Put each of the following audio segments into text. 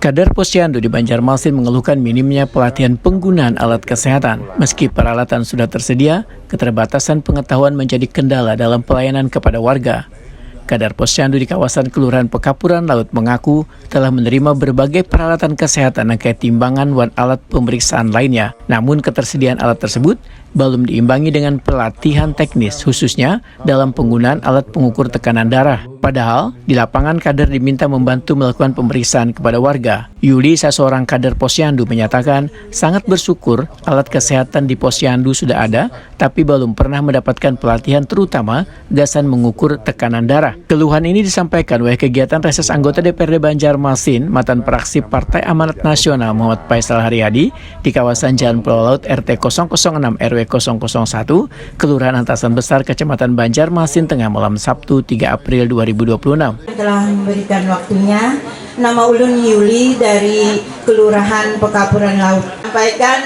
Kader Posyandu di Banjarmasin mengeluhkan minimnya pelatihan penggunaan alat kesehatan. Meski peralatan sudah tersedia, keterbatasan pengetahuan menjadi kendala dalam pelayanan kepada warga. Kader Posyandu di kawasan Kelurahan Pekapuran Laut mengaku telah menerima berbagai peralatan kesehatan dan kayak timbangan dan alat pemeriksaan lainnya. Namun ketersediaan alat tersebut belum diimbangi dengan pelatihan teknis, khususnya dalam penggunaan alat pengukur tekanan darah. Padahal, di lapangan kader diminta membantu melakukan pemeriksaan kepada warga. Yuli, seorang kader Posyandu, menyatakan sangat bersyukur alat kesehatan di Posyandu sudah ada, tapi belum pernah mendapatkan pelatihan terutama gasan mengukur tekanan darah. Keluhan ini disampaikan oleh kegiatan reses anggota DPRD Banjarmasin, mantan praksi Partai Amanat Nasional Muhammad Faisal Haryadi di kawasan Jalan Pulau Laut RT 006 RW 001, Kelurahan Antasan Besar, Kecamatan Banjarmasin Tengah, malam Sabtu 3 April 2026. Telah memberikan waktunya. Nama ulun Yuli dari Kelurahan Pekapuran Laut. Sampaikan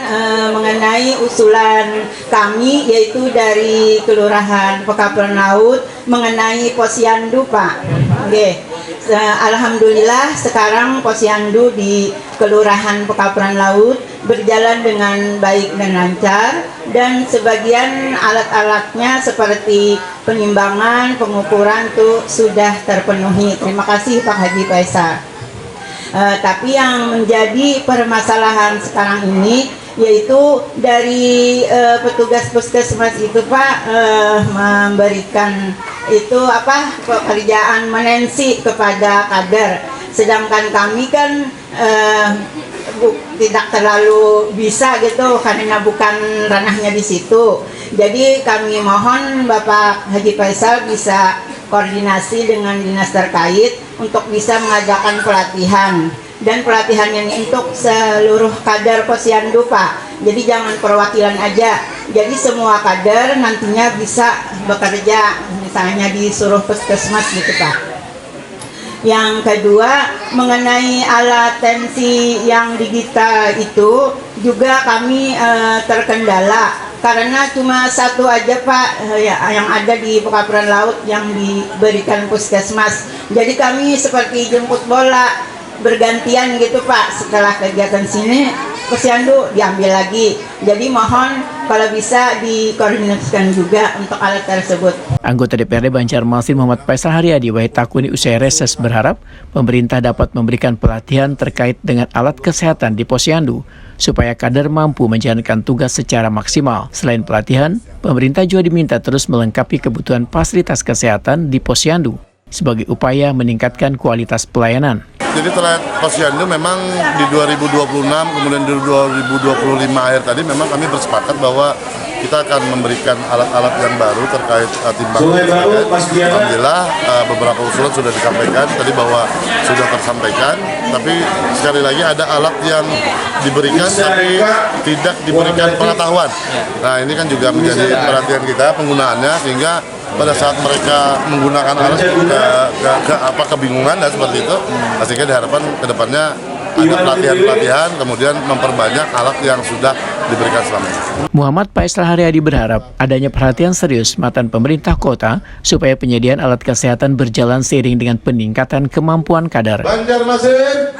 mengenai usulan kami, yaitu dari Kelurahan Pekapuran Laut mengenai Posyandu, Pak. Oke. Alhamdulillah sekarang Posyandu di Kelurahan Pekapuran Laut berjalan dengan baik dan lancar, dan sebagian alat-alatnya seperti penimbangan, pengukuran itu sudah terpenuhi. Terima kasih Pak Haji Faisal. Tapi yang menjadi permasalahan sekarang ini yaitu dari petugas puskesmas itu, Pak, memberikan itu pekerjaan menensi kepada kader, sedangkan kami kan tidak terlalu bisa gitu karena bukan ranahnya di situ. Jadi kami mohon Bapak Haji Faisal bisa koordinasi dengan dinas terkait untuk bisa mengadakan pelatihan, dan pelatihan ini untuk seluruh kader Posyandu, Pak. Jadi jangan perwakilan aja, jadi semua kader nantinya bisa bekerja, misalnya disuruh puskesmas gitu, Pak. Yang kedua, mengenai alat tensi yang digital itu juga kami terkendala karena cuma satu aja, Pak, yang ada di Pekapuran Laut yang diberikan puskesmas. Jadi kami seperti jemput bola bergantian gitu, Pak. Setelah kegiatan sini Posyandu diambil lagi. Jadi mohon kalau bisa dikoordinasikan juga untuk alat tersebut. Anggota DPRD Banjarmasin Muhammad Faisal Haryadi Wahid usai reses berharap pemerintah dapat memberikan pelatihan terkait dengan alat kesehatan di Posyandu supaya kader mampu menjalankan tugas secara maksimal. Selain pelatihan, pemerintah juga diminta terus melengkapi kebutuhan fasilitas kesehatan di Posyandu sebagai upaya meningkatkan kualitas pelayanan. Jadi terkait Posyandu memang di 2026 kemudian di 2025 akhir tadi memang kami bersepakat bahwa kita akan memberikan alat-alat yang baru terkait timbangan. Alhamdulillah beberapa usulan sudah disampaikan tadi bahwa sudah tersampaikan, tapi sekali lagi ada alat yang diberikan tapi tidak diberikan pengetahuan. Nah ini kan juga menjadi perhatian kita penggunaannya, sehingga pada saat mereka menggunakan alat kebingungan dan seperti itu, sehingga diharapkan ke depannya ada pelatihan-pelatihan, kemudian memperbanyak alat yang sudah diberikan selama ini. Muhammad Faisal Haryadi berharap adanya perhatian serius mantan pemerintah kota supaya penyediaan alat kesehatan berjalan seiring dengan peningkatan kemampuan kader. Banjarmasin